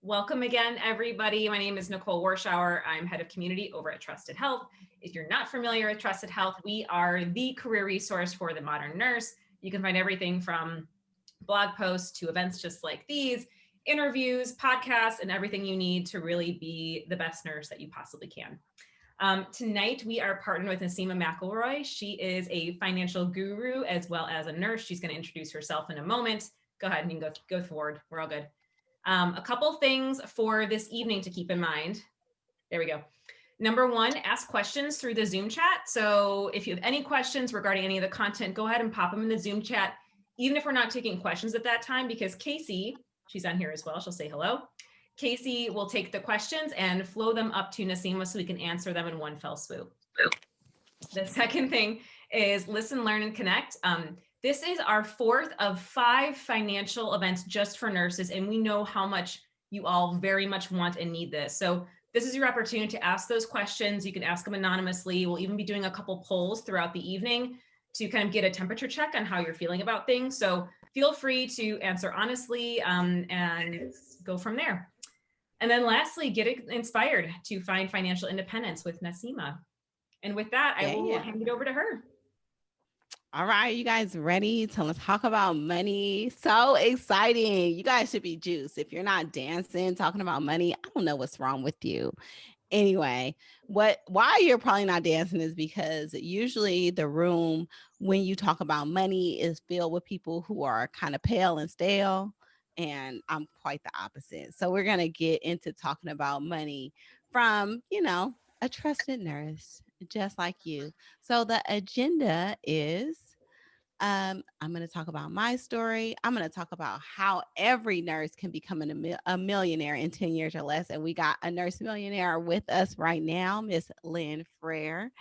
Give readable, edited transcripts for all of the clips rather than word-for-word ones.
Welcome again, everybody. My name is Nicole Warschauer. I'm head of community over at Trusted Health. If you're not familiar with Trusted Health, we are the career resource for the modern nurse. You can find everything from blog posts to events just like these, interviews, podcasts, and everything you need to really be the best nurse that you possibly can. Tonight, we are partnered with Naseema McElroy. She is a financial guru as well as a nurse. She's going to introduce herself in a moment. Go ahead and you can go forward. We're all good. A couple things for this evening to keep in mind. There we go. Number one, ask questions through the Zoom chat. So if you have any questions regarding any of the content, go ahead and pop them in the Zoom chat, even if we're not taking questions at that time, because Casey, she's on here as well. She'll say hello. Casey will take the questions and flow them up to Naseema so we can answer them in one fell swoop. The second thing is listen, learn, and connect. This is our fourth of 5 financial events just for nurses, and we know how much you all very much want and need this. So this is your opportunity to ask those questions. You can ask them anonymously. We'll even be doing a couple polls throughout the evening to kind of get a temperature check on how you're feeling about things. So feel free to answer honestly and go from there. And then lastly, get inspired to find financial independence with Naseema. And with that, I will hand it over to her. All right, you guys ready to talk about money? So exciting. You guys should be juiced. If you're not dancing, talking about money, I don't know what's wrong with you. Anyway, why you're probably not dancing is because usually the room when you talk about money is filled with people who are kind of pale and stale. And I'm quite the opposite. So we're going to get into talking about money from, a trusted nurse, just like you. So the agenda is I'm going to talk about my story. I'm going to talk about how every nurse can become a millionaire in 10 years or less. And we got a nurse millionaire with us right now, Miss Lynn Frere.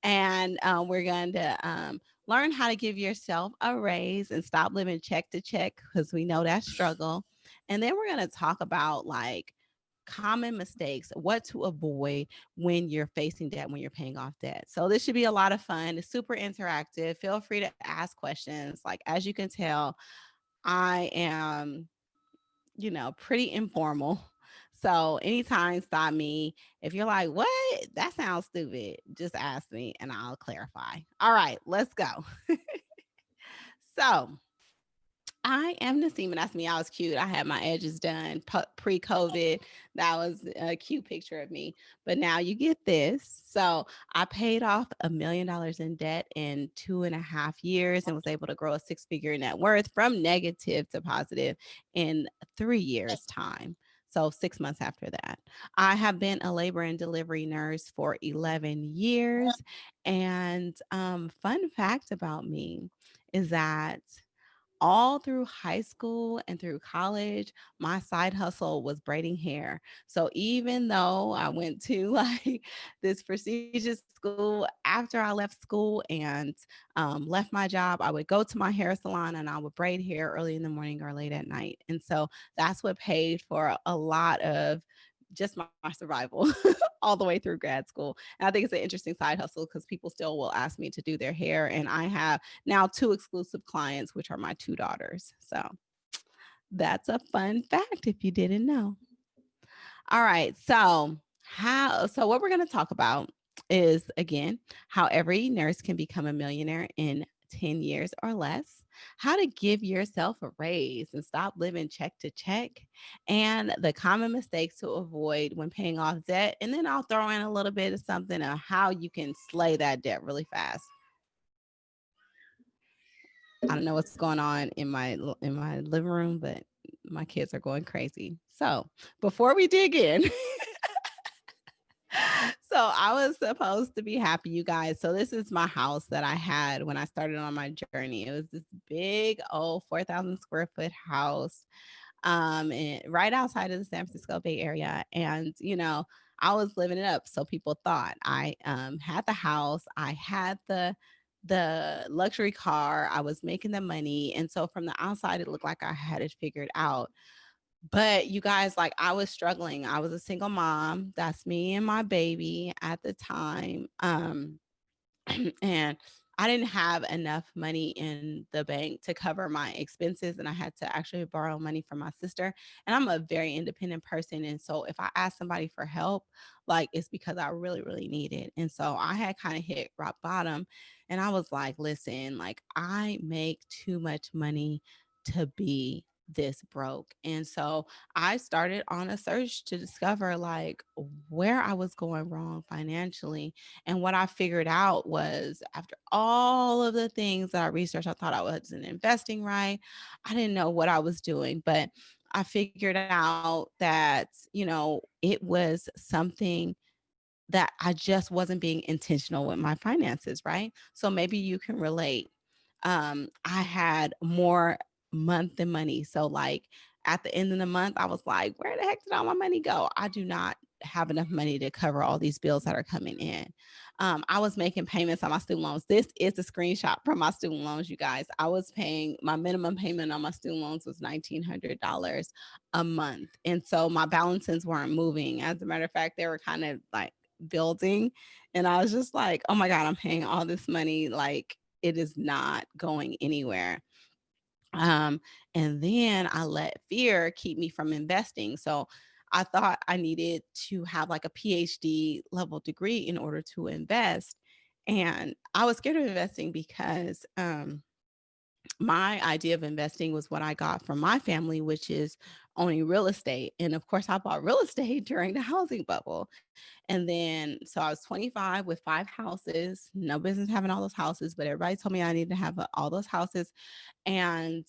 And we're going to learn how to give yourself a raise and stop living check to check because we know that struggle. And then we're going to talk about common mistakes, what to avoid when you're facing debt, when you're paying off debt. So this should be a lot of fun. It's super interactive. Feel free to ask questions. Like, as you can tell, I am, pretty informal. So anytime, stop me. If you're like, what? That sounds stupid, just ask me and I'll clarify. All right, let's go. So I am Naseema. That's me. I was cute. I had my edges done pre-COVID. That was a cute picture of me. But now you get this. So I paid off $1 million in debt in 2.5 years and was able to grow a 6-figure net worth from negative to positive in 3 years' time. So 6 months after that. I have been a labor and delivery nurse for 11 years. And fun fact about me is that all through high school and through college, my side hustle was braiding hair. So even though I went to this prestigious school, after I left school and left my job, I would go to my hair salon and I would braid hair early in the morning or late at night. And so that's what paid for a lot of just my survival all the way through grad school. And I think it's an interesting side hustle because people still will ask me to do their hair. And I have now 2 exclusive clients, which are my 2 daughters. So that's a fun fact if you didn't know. All right. So what we're going to talk about is, again, how every nurse can become a millionaire in 10 years or less, how to give yourself a raise and stop living check to check, and the common mistakes to avoid when paying off debt. And then I'll throw in a little bit of something on how you can slay that debt really fast. I don't know what's going on in my living room, but my kids are going crazy. So before we dig in, so I was supposed to be happy, you guys. So this is my house that I had when I started on my journey. It was this big old 4,000 square foot house, and right outside of the San Francisco Bay Area. And I was living it up. So people thought I had the house, I had the luxury car, I was making the money, and so from the outside, it looked like I had it figured out. But you guys, I was struggling. I was a single mom. That's me and my baby at the time. And I didn't have enough money in the bank to cover my expenses, and I had to actually borrow money from my sister. And I'm a very independent person. And so if I ask somebody for help, like it's because I really, really need it. And so I had kind of hit rock bottom. And I was like, listen, like I make too much money to be this broke. And so I started on a search to discover like where I was going wrong financially. And what I figured out was after all of the things that I researched, I thought I wasn't investing right. I didn't know what I was doing, but I figured out that, it was something that I just wasn't being intentional with my finances, right? So maybe you can relate. I had more month than money. So like at the end of the month, I was like, where the heck did all my money go? I do not have enough money to cover all these bills that are coming in. I was making payments on my student loans. This is a screenshot from my student loans, you guys. I was paying my minimum payment on my student loans was $1,900 a month. And so my balances weren't moving. As a matter of fact, they were kind of like building. And I was just like, oh my God, I'm paying all this money. Like it is not going anywhere. Um, and then I let fear keep me from investing. So I thought I needed to have like a PhD level degree in order to invest. And I was scared of investing because my idea of investing was what I got from my family, which is owning real estate. And of course, I bought real estate during the housing bubble. And then, so I was 25 with 5 houses, no business having all those houses, but everybody told me I needed to have all those houses. And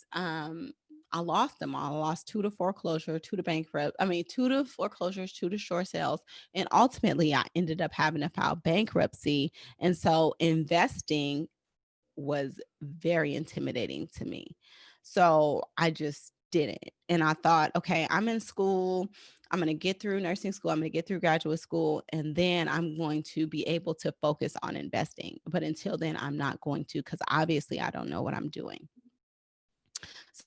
I lost them all. I lost 2 to foreclosure, 2 to foreclosures, 2 to short sales. And ultimately, I ended up having to file bankruptcy. And so investing was very intimidating to me. So I just didn't. And I thought, okay, I'm in school. I'm going to get through nursing school. I'm going to get through graduate school. And then I'm going to be able to focus on investing. But until then, I'm not going to, because obviously I don't know what I'm doing.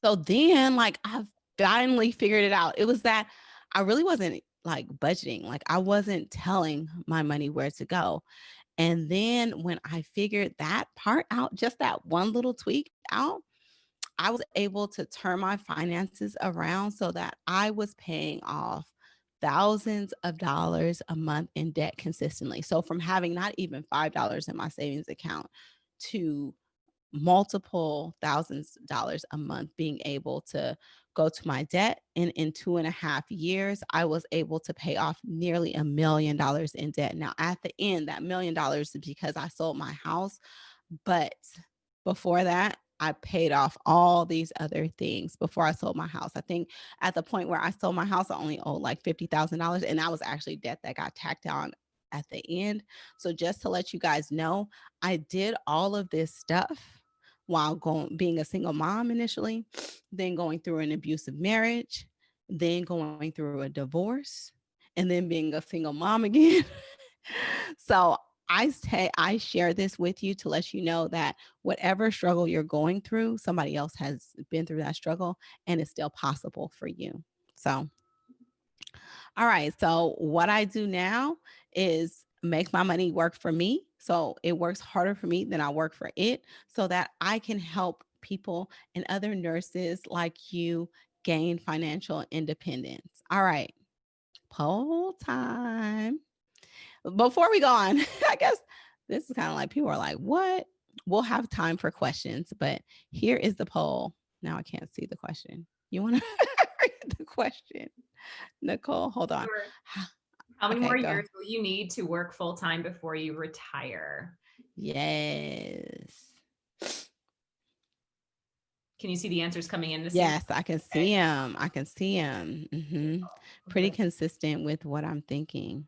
So then, like, I've finally figured it out. It was that I really wasn't like budgeting, like, I wasn't telling my money where to go. And then when I figured that part out, just that one little tweak out, I was able to turn my finances around so that I was paying off thousands of dollars a month in debt consistently. So from having not even $5 in my savings account to multiple thousands of dollars a month being able to go to my debt. And in 2.5 years, I was able to pay off nearly $1 million in debt. Now, at the end, that $1 million is because I sold my house. But before that, I paid off all these other things before I sold my house. I think at the point where I sold my house, I only owed like $50,000. And that was actually debt that got tacked on at the end. So just to let you guys know, I did all of this stuff while being a single mom initially, then going through an abusive marriage, then going through a divorce, and then being a single mom again. So I share this with you to let you know that whatever struggle you're going through, somebody else has been through that struggle and it's still possible for you. So, all right. So what I do now is make my money work for me. So it works harder for me than I work for it so that I can help people and other nurses like you gain financial independence. All right. Poll time. Before we go on, I guess this is kind of like people are like, what? We'll have time for questions, but here is the poll. Now I can't see the question. You want to read the question? Nicole, hold on. Sure. How many Okay, more go. years will you need to work full time before you retire? Yes. Can you see the answers coming in, Naseem? Yes, I can see Okay. him. I can see him. Pretty consistent with what I'm thinking.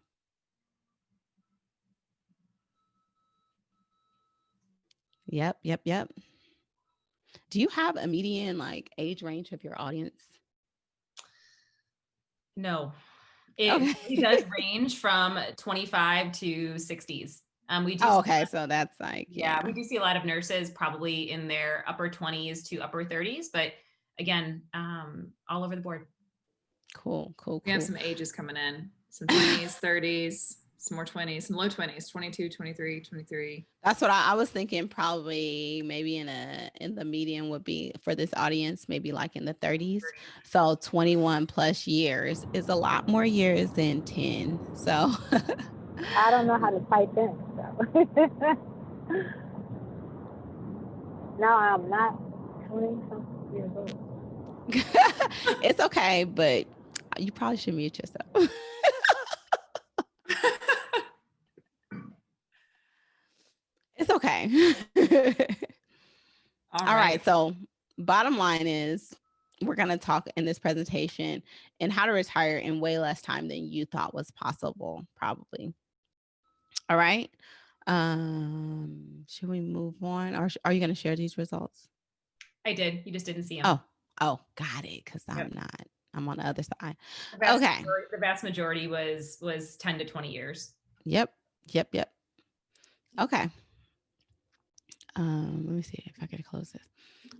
Yep, yep, yep. Do you have a median like age range of your audience? No, it Okay. does range from 25 to 60s. We do Oh, see, okay. So that's like, yeah, yeah. we do see a lot of nurses probably in their upper 20s to upper 30s, but again, all over the board. Cool, cool, We have cool. some ages coming in, some 20s, 30s. some more 20s, some low 20s, 22, 23, 23. That's what I was thinking. Probably maybe in the median would be for this audience, maybe like in the 30s. So 21 plus years is a lot more years than 10. So I don't know how to type in. So now I'm not 20-something years old. it's okay, but you probably should mute yourself. It's okay. All right. So bottom line is we're going to talk in this presentation and how to retire in way less time than you thought was possible, probably. All right. Should we move on, or are you going to share these results? I did. You just didn't see them. Oh, got it. Because I'm on the other side. The vast majority was 10 to 20 years. Yep. Okay. Let me see if I can close this.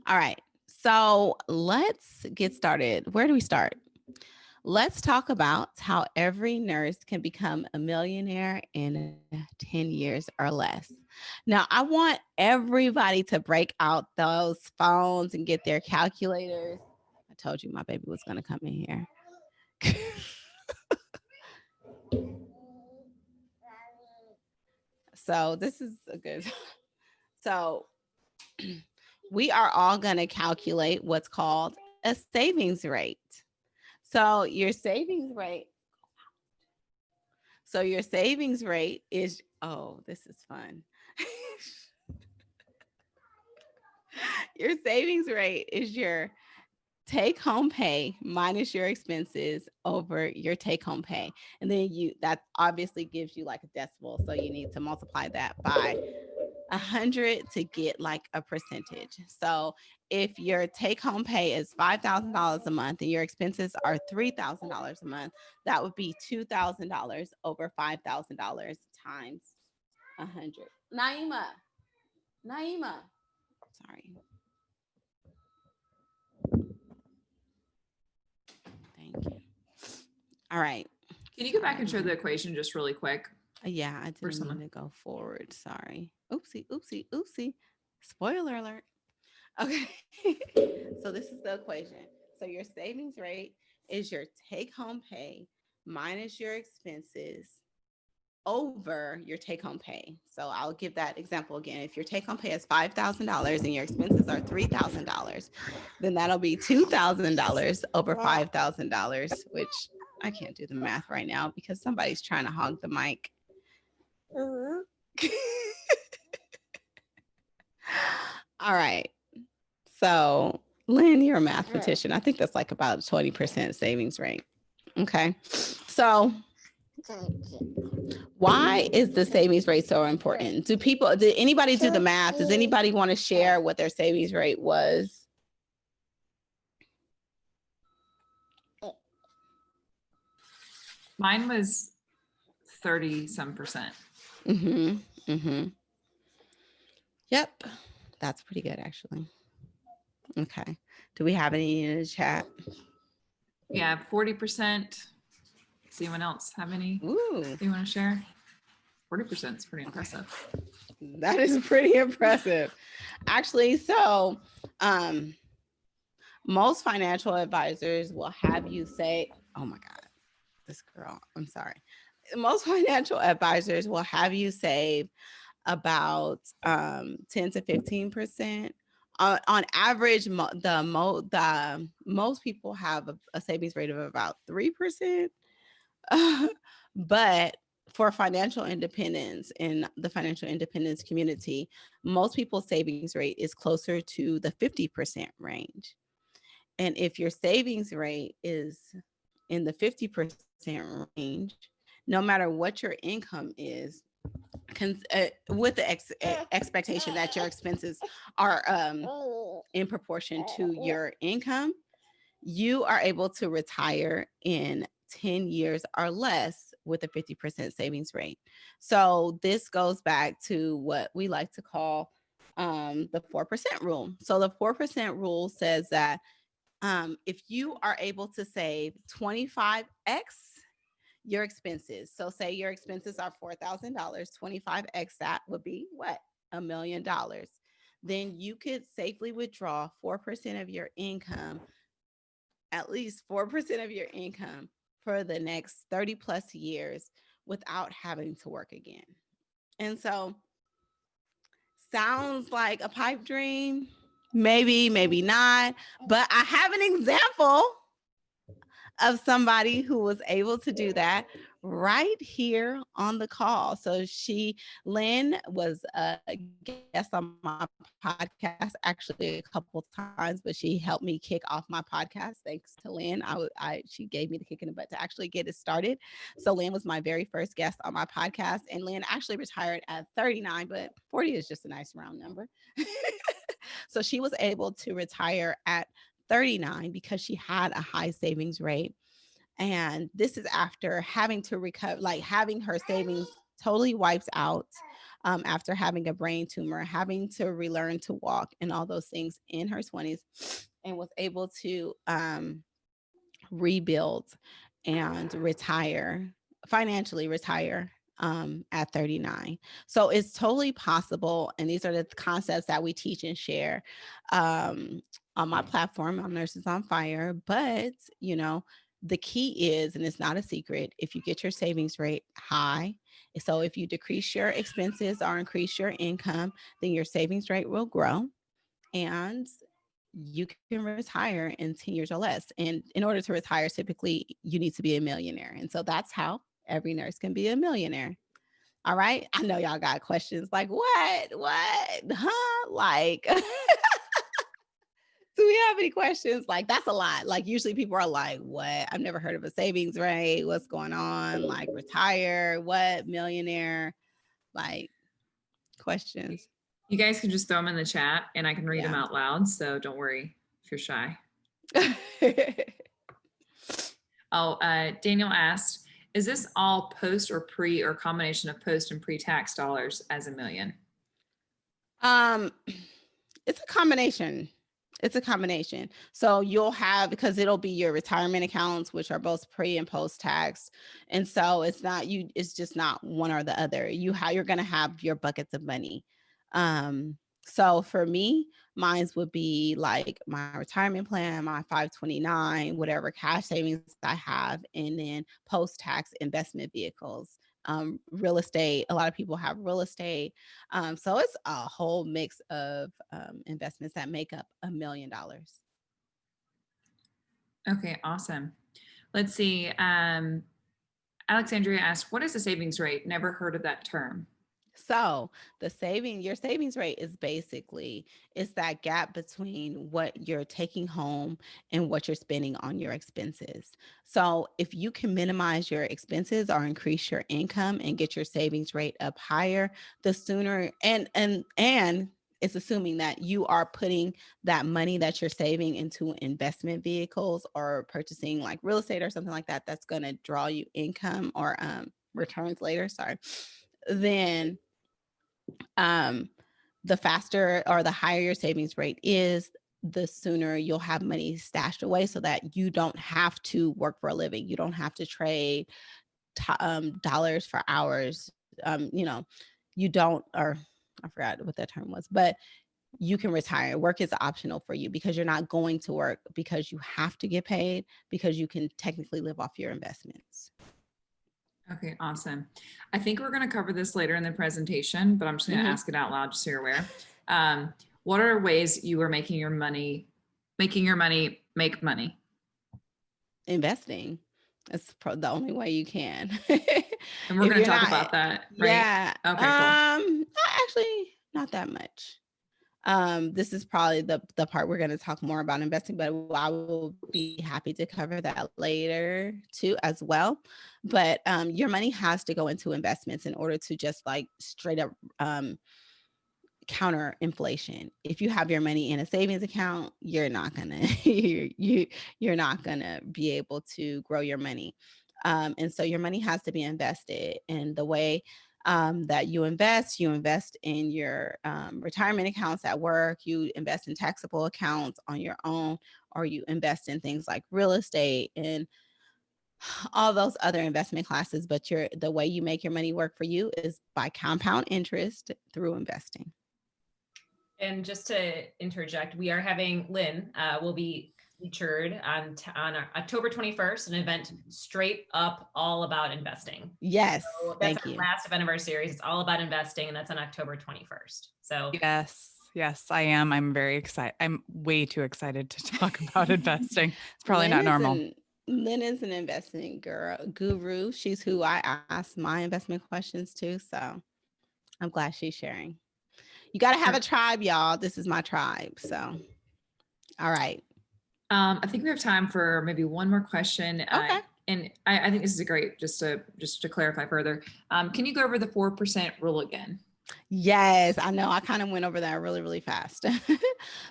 All right. So let's get started. Where do we start? Let's talk about how every nurse can become a millionaire in 10 years or less. Now, I want everybody to break out those phones and get their calculators. I told you my baby was going to come in here. So this is a good... So we are all going to calculate what's called a savings rate. So your savings rate is, oh, this is fun. Your savings rate is your take-home pay minus your expenses over your take-home pay. And then that obviously gives you like a decimal. So you need to multiply that by 100 to get like a percentage. So if your take-home pay is $5,000 a month and your expenses are $3,000 a month, that would be $2,000 over $5,000 times 100. Naima. Sorry. Thank you. All right. Can you go back and show the equation just really quick? Yeah, I didn't want to go forward. Sorry. Oopsie. Spoiler alert. Okay. So this is the equation. So your savings rate is your take-home pay minus your expenses over your take-home pay. So I'll give that example again. If your take-home pay is $5,000 and your expenses are $3,000, then that'll be $2,000 over $5,000, which I can't do the math right now because somebody's trying to hog the mic. All right. So Lynn, you're a mathematician. I think that's like about a 20% savings rate. Okay. So why is the savings rate so important? Did anybody do the math? Does anybody want to share what their savings rate was? Mine was 30-some%. Yep. That's pretty good, actually. Okay. Do we have any in the chat? Yeah, 40%. Does anyone else have any? Ooh. You want to share? 40% is pretty impressive. That is pretty impressive. Actually, so most financial advisors will have you say, oh my God, this girl, I'm sorry. Most financial advisors will have you save about 10 to 15%. On average, most people have a savings rate of about 3%. But for financial independence in the financial independence community, most people's savings rate is closer to the 50% range. And if your savings rate is in the 50% range, no matter what your income is, with the expectation that your expenses are in proportion to your income, you are able to retire in 10 years or less with a 50% savings rate. So this goes back to what we like to call the 4% rule. So the 4% rule says that if you are able to save 25x your expenses. So say your expenses are $4,000, 25x that would be what? $1 million. Then you could safely withdraw 4% of your income, at least 4% of your income for the next 30 plus years without having to work again. And so sounds like a pipe dream. Maybe, maybe not. But I have an example of somebody who was able to do that right here on the call. So Lynn was a guest on my podcast actually a couple times, but she helped me kick off my podcast. Thanks to Lynn. She gave me the kick in the butt to actually get it started. So Lynn was my very first guest on my podcast, and Lynn actually retired at 39, but 40 is just a nice round number. So she was able to retire at 39 because she had a high savings rate. And this is after having to recover, like having her savings totally wiped out, after having a brain tumor, having to relearn to walk and all those things in her 20s, and was able to rebuild and financially retire at 39. So it's totally possible. And these are the concepts that we teach and share on my platform on Nurses on Fire. But, the key is, and it's not a secret, if you get your savings rate high, so if you decrease your expenses or increase your income, then your savings rate will grow and you can retire in 10 years or less. And in order to retire, typically you need to be a millionaire. And so that's how every nurse can be a millionaire. All right. I know y'all got questions like, what, huh? Like, do we have any questions? Like, that's a lot. Like, usually people are like, what? I've never heard of a savings rate. What's going on? Like, retire, what? Millionaire? Like, questions. You guys can just throw them in the chat and I can read them out loud. So don't worry if you're shy. Daniel asked, is this all post or pre or combination of post and pre-tax dollars as a million? It's a combination. So you'll have, because it'll be your retirement accounts, which are both pre and post tax. And so it's just not one or the other. You're going to have your buckets of money. So for me, mine would be like my retirement plan, my 529, whatever cash savings I have, and then post tax investment vehicles. Real estate. A lot of people have real estate. So it's a whole mix of investments that make up $1 million. Okay, awesome. Let's see. Alexandria asked, what is a savings rate? Never heard of that term. So your savings rate is basically, it's that gap between what you're taking home and what you're spending on your expenses. So if you can minimize your expenses or increase your income and get your savings rate up higher, the sooner, and it's assuming that you are putting that money that you're saving into investment vehicles or purchasing like real estate or something like that, that's going to draw you income or returns later. Then the faster or the higher your savings rate is, the sooner you'll have money stashed away so that you don't have to work for a living. You don't have to trade dollars for hours. You don't, or I forgot what that term was, but you can retire. Work is optional for you because you're not going to work because you have to get paid, because you can technically live off your investments. Okay, awesome. I think we're going to cover this later in the presentation, but I'm just going to ask it out loud just so you're aware. What are ways you are making your money make money? Investing. That's the only way you can. And we're going to talk about that, right? Yeah. Okay, cool. Actually, not that much. This is probably the part we're going to talk more about investing, but I will be happy to cover that later too as well. But your money has to go into investments in order to just like straight up counter inflation. If you have your money in a savings account, you're not gonna you're not gonna be able to grow your money. And so your money has to be invested. And the way that you invest in your retirement accounts at work, you invest in taxable accounts on your own, or you invest in things like real estate. And all those other investment classes, but the way you make your money work for you is by compound interest through investing. And just to interject, we are having Lynn will be featured on October 21st, an event straight up all about investing. Yes, so that's our last event of our series. It's all about investing, and that's on October 21st. So yes, I am. I'm very excited. I'm way too excited to talk about investing. It's probably not normal. Lynn is an investment guru. She's who I ask my investment questions to. So I'm glad she's sharing. You got to have a tribe, y'all. This is my tribe. So, all right. I think we have time for maybe one more question. Okay. And I think this is a great, just to clarify further. Can you go over the 4% rule again? Yes, I know. I kind of went over that really, really fast.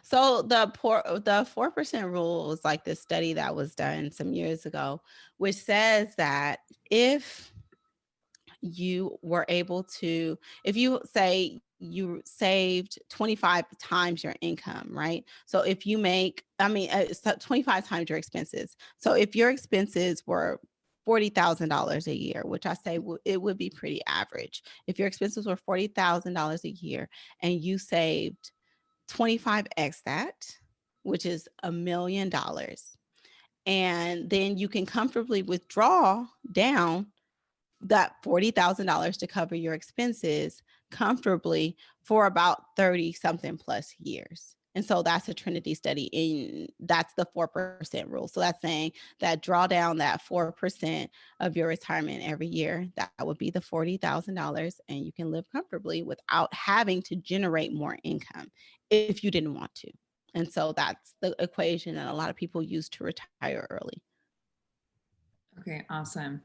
So the 4% rule is like this study that was done some years ago, which says that if you were able to, if you say you saved 25 times your income, right? So if you make, it's 25 times your expenses. So if your expenses were $40,000 a year, which I say it would be pretty average. If your expenses were $40,000 a year and you saved 25x that, which is $1 million, and then you can comfortably withdraw down that $40,000 to cover your expenses comfortably for about 30 something plus years. And so that's a Trinity study, and that's the 4% rule. So that's saying that draw down that 4% of your retirement every year. That would be the $40,000, and you can live comfortably without having to generate more income if you didn't want to. And so that's the equation that a lot of people use to retire early. Okay, awesome.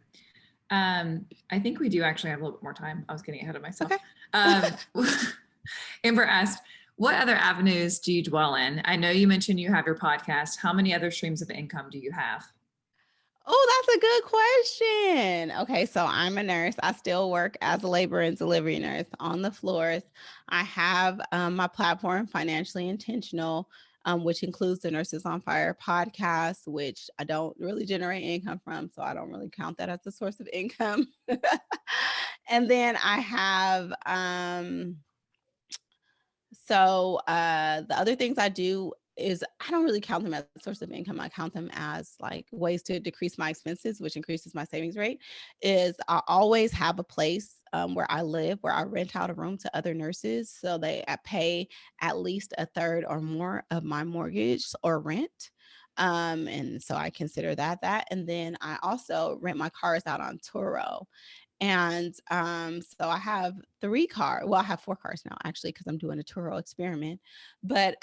I think we do actually have a little bit more time. I was getting ahead of myself. Okay. Amber asked, what other avenues do you dwell in? I know you mentioned you have your podcast. How many other streams of income do you have? Oh, that's a good question. Okay, so I'm a nurse. I still work as a labor and delivery nurse on the floors. I have my platform, Financially Intentional, which includes the Nurses on Fire podcast, which I don't really generate income from, so I don't really count that as a source of income. And then I have, the other things I do is I don't really count them as a source of income. I count them as like ways to decrease my expenses, which increases my savings rate. Is I always have a place where I live, where I rent out a room to other nurses. So they pay at least a third or more of my mortgage or rent. And so I consider that. And then I also rent my cars out on Turo. And so I have 3 cars. Well, I have 4 cars now, actually, because I'm doing a Turo experiment. But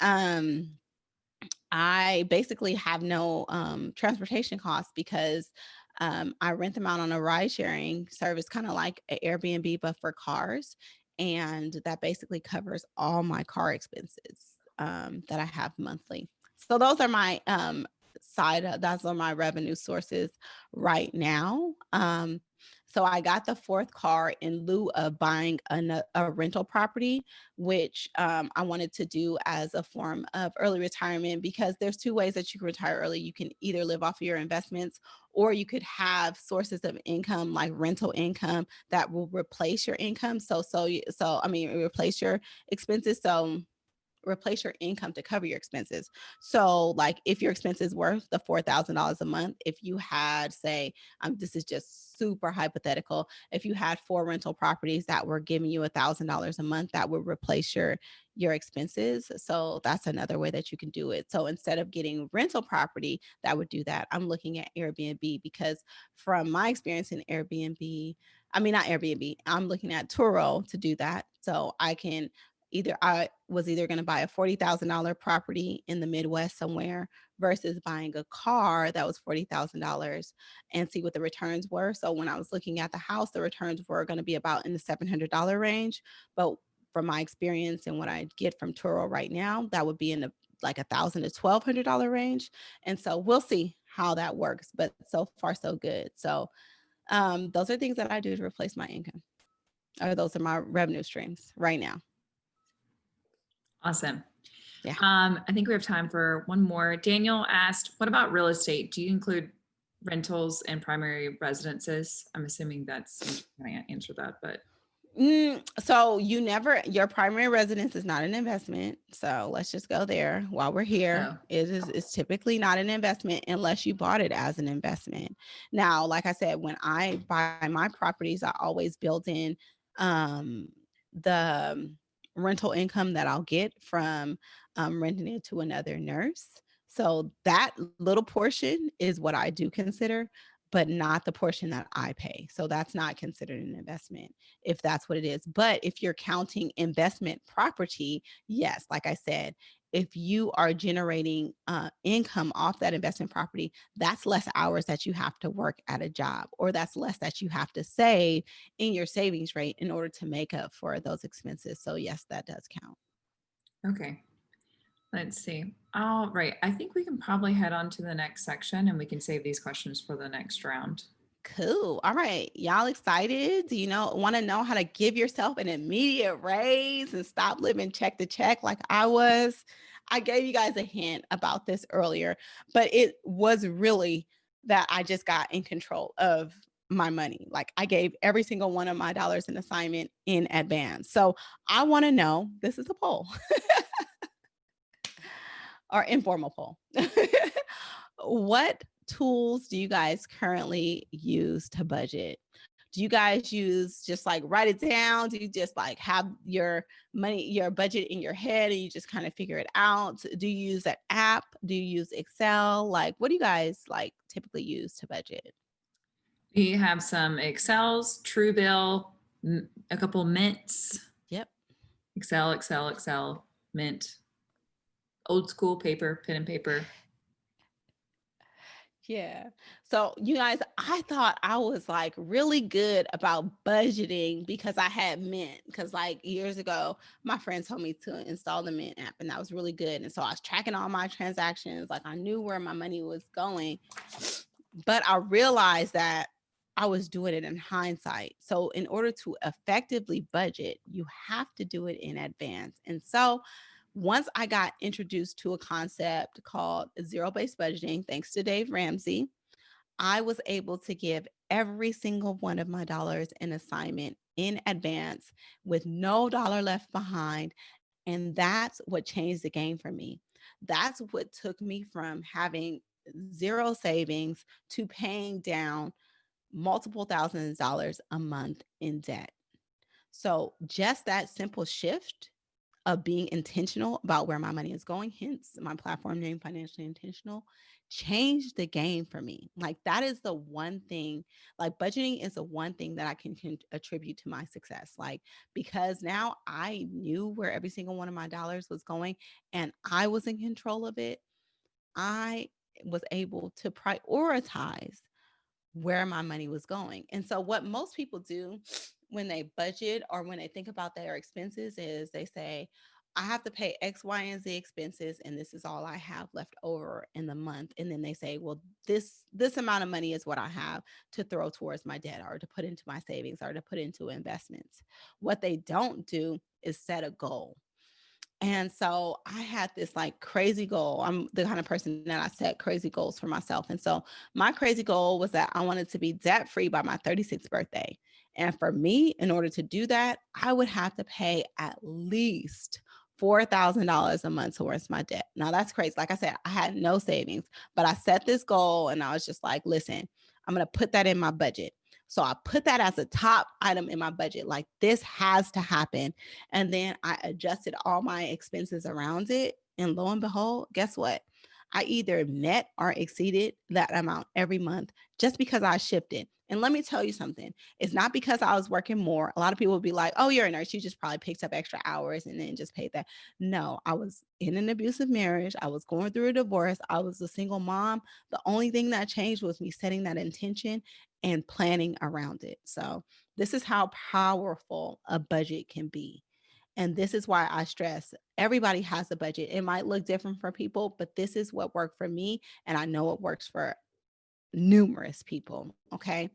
I basically have no transportation costs because I rent them out on a ride sharing service, kind of like an Airbnb, but for cars. And that basically covers all my car expenses that I have monthly. So those are my those are my revenue sources right now. So I got the 4th car in lieu of buying a rental property, which I wanted to do as a form of early retirement, because there's 2 ways that you can retire early. You can either live off of your investments, or you could have sources of income like rental income that will replace your income. Replace your expenses. So replace your income to cover your expenses. So like if your expenses were the $4,000 a month, if you had, say, this is just super hypothetical, if you had 4 rental properties that were giving you $1,000 a month, that would replace your expenses. So that's another way that you can do it. So instead of getting rental property that would do that, I'm looking at Airbnb, because from my experience in Airbnb, not Airbnb, I'm looking at Turo to do that. So I was either going to buy a $40,000 property in the Midwest somewhere versus buying a car that was $40,000 and see what the returns were. So when I was looking at the house, the returns were going to be about in the $700 range. But from my experience and what I get from Turo right now, that would be in the like $1,000 to $1,200 range. And so we'll see how that works. But so far, so good. So those are things that I do to replace my income, or those are my revenue streams right now. Awesome. Yeah. I think we have time for one more. Daniel asked, what about real estate? Do you include rentals and primary residences? I'm assuming that's, I can't answer that, but. So your primary residence is not an investment. So let's just go there while we're here. Oh. It's typically not an investment unless you bought it as an investment. Now, like I said, when I buy my properties, I always build in the rental income that I'll get from renting it to another nurse. So that little portion is what I do consider, but not the portion that I pay. So that's not considered an investment if that's what it is. But if you're counting investment property, yes, like I said, if you are generating income off that investment property, that's less hours that you have to work at a job, or that's less that you have to save in your savings rate in order to make up for those expenses. So yes, that does count. Okay. Let's see. All right. I think we can probably head on to the next section and we can save these questions for the next round. Cool. All right. Y'all excited? Do you want to know how to give yourself an immediate raise and stop living check to check like I was? I gave you guys a hint about this earlier, but it was really that I just got in control of my money. Like I gave every single one of my dollars in assignment in advance. So I want to know, this is a poll or informal poll. What tools do you guys currently use to budget? Do you guys use just like write it down? Do you just like have your money, your budget in your head and you just kind of figure it out? Do you use an app? Do you use Excel? Like, what do you guys like typically use to budget? We have some Excels, Truebill, a couple Mints. Yep. Excel, Mint, old school paper, pen and paper. Yeah. So you guys, I thought I was like really good about budgeting because I had Mint. Because like years ago, my friends told me to install the Mint app and that was really good. And so I was tracking all my transactions. Like I knew where my money was going. But I realized that I was doing it in hindsight. So in order to effectively budget, you have to do it in advance. And so once I got introduced to a concept called zero-based budgeting, thanks to Dave Ramsey, I was able to give every single one of my dollars in assignment in advance with no dollar left behind. And that's what changed the game for me. That's what took me from having zero savings to paying down multiple thousands of dollars a month in debt. So just that simple shift of being intentional about where my money is going, hence my platform name, Financially Intentional, changed the game for me. Like that is the one thing, like budgeting is the one thing that I can attribute to my success. Like, because now I knew where every single one of my dollars was going and I was in control of it. I was able to prioritize where my money was going. And so what most people do when they budget or when they think about their expenses is they say, I have to pay X, Y, and Z expenses, and this is all I have left over in the month. And then they say, well, this amount of money is what I have to throw towards my debt or to put into my savings or to put into investments. What they don't do is set a goal. And so I had this like crazy goal. I'm the kind of person that I set crazy goals for myself. And so my crazy goal was that I wanted to be debt free by my 36th birthday. And for me, in order to do that, I would have to pay at least $4,000 a month towards my debt. Now that's crazy. Like I said, I had no savings, but I set this goal and I was just like, listen, I'm going to put that in my budget. So I put that as a top item in my budget. Like this has to happen. And then I adjusted all my expenses around it. And lo and behold, guess what? I either met or exceeded that amount every month just because I shifted. And let me tell you something. It's not because I was working more. A lot of people would be like, oh, you're a nurse. You just probably picked up extra hours and then just paid that. No, I was in an abusive marriage. I was going through a divorce. I was a single mom. The only thing that changed was me setting that intention and planning around it. So this is how powerful a budget can be. And this is why I stress everybody has a budget. It might look different for people, but this is what worked for me. And I know it works for numerous people. Okay.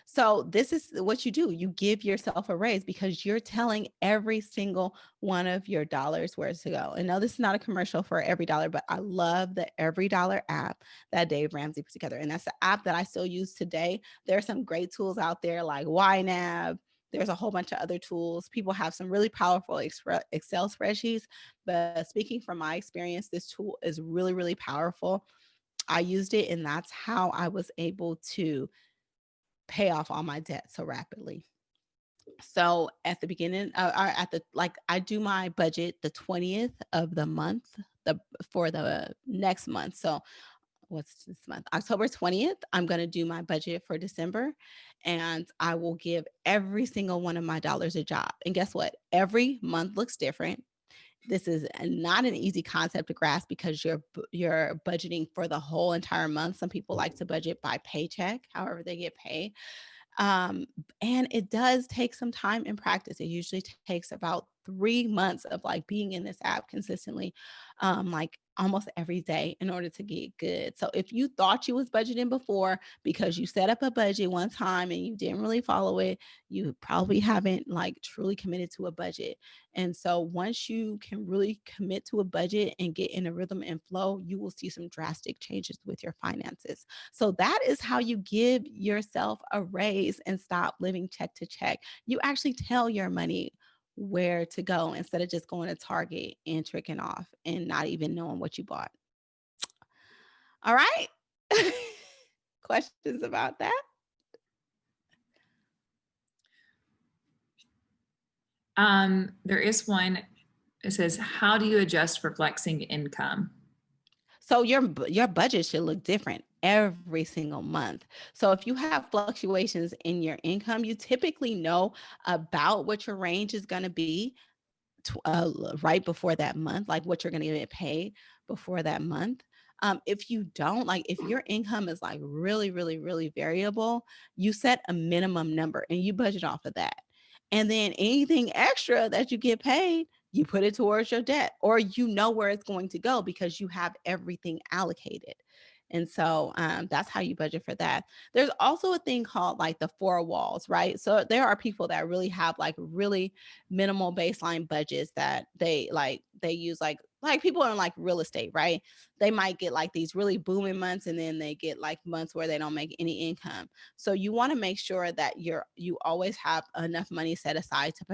So this is what you do. You give yourself a raise because you're telling every single one of your dollars where to go. And no, this is not a commercial for Every Dollar, but I love the Every Dollar app that Dave Ramsey put together. And that's the app that I still use today. There are some great tools out there like YNAB. There's a whole bunch of other tools. People have some really powerful Excel spreadsheets. But speaking from my experience, this tool is really, really powerful. I used it, and that's how I was able to pay off all my debt so rapidly. So at the beginning, I do my budget the 20th of the month, for the next month. So what's this month? October 20th, I'm going to do my budget for December, and I will give every single one of my dollars a job. And guess what? Every month looks different. This is not an easy concept to grasp because you're budgeting for the whole entire month. Some people like to budget by paycheck, however they get paid. Um, and it does take some time and practice. It usually takes about 3 months of like being in this app consistently, like almost every day in order to get good. So if you thought you was budgeting before because you set up a budget one time and you didn't really follow it, you probably haven't like truly committed to a budget. And so once you can really commit to a budget and get in a rhythm and flow, you will see some drastic changes with your finances. So that is how you give yourself a raise and stop living check to check. You actually tell your money where to go instead of just going to Target and tricking off and not even knowing what you bought. All right. Questions about that? There is one. It says, how do you adjust for flexing income? So your budget should look different every single month. So if you have fluctuations in your income, you typically know about what your range is going to be right before that month, like what you're going to get paid before that month. If you don't, like if your income is like really, really, really variable, you set a minimum number and you budget off of that. And then anything extra that you get paid, you put it towards your debt, or you know where it's going to go because you have everything allocated. And so that's how you budget for that. There's also a thing called like the four walls, right? So there are people that really have like really minimal baseline budgets that they use like people in like real estate, right? They might get like these really booming months and then they get like months where they don't make any income. So you want to make sure that you always have enough money set aside to